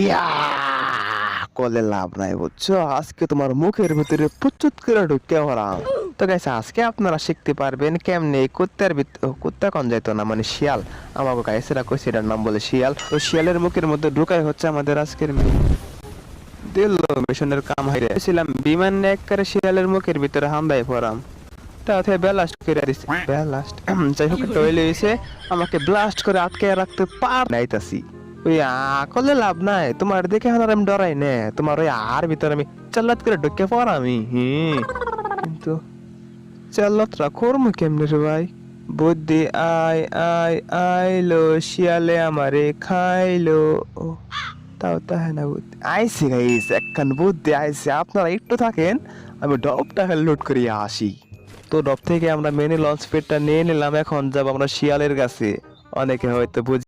ইয়া কলে লাভ নাই বুঝছো, আজকে তোমার মুখের ভিতরে পুচুত করে ঢুকে ভরাম। তো গাইস আজকে আপনারা শিখতে পারবেন কেমনে এই কুত্তা কোন যাইতো না মানে শিয়াল, আমাকে গাইসেরা কইছে এটার নাম বলে শিয়াল। তো শিয়ালের মুখের মধ্যে ঢুকাই হচ্ছে আমাদের আজকের দিল মিশনের কাম হাইরে ছিলাম বিমান এক করে শিয়ালের মুখের ভিতরে হামদাই ভরাম। তাতে ব্লাস্ট করে দিছে ব্লাস্ট যাই হোক টয়লে এসে আমাকে ব্লাস্ট করে আটকে রাখতে পার নাইতাছি। ওই আকলে লাভ নাই, তোমার দেখে এখন আর আমি ডরাই না, তোমার ওই আর ভিতরে আমি চাল্লাত করে ঢুকে পড় আমি কিন্তু চাল্লাতরা করবো কেমনে রে ভাই? বুদ্ধি আই আই আইলো শিয়ালে আমারে খাইলো। ও তাও তাহে না বুদ্ধি আইসি গাইস, একখান বুদ্ধি আইসি, আপনারা একটু থাকেন আমি ডবটা লুট করিয়া আসি। তো ডব থেকে আমরা মিনি লঞ্চ প্যাডটা নিয়ে নিলাম, এখন যাব আমরা শিয়ালের কাছে। অনেকে হয়তো বুঝ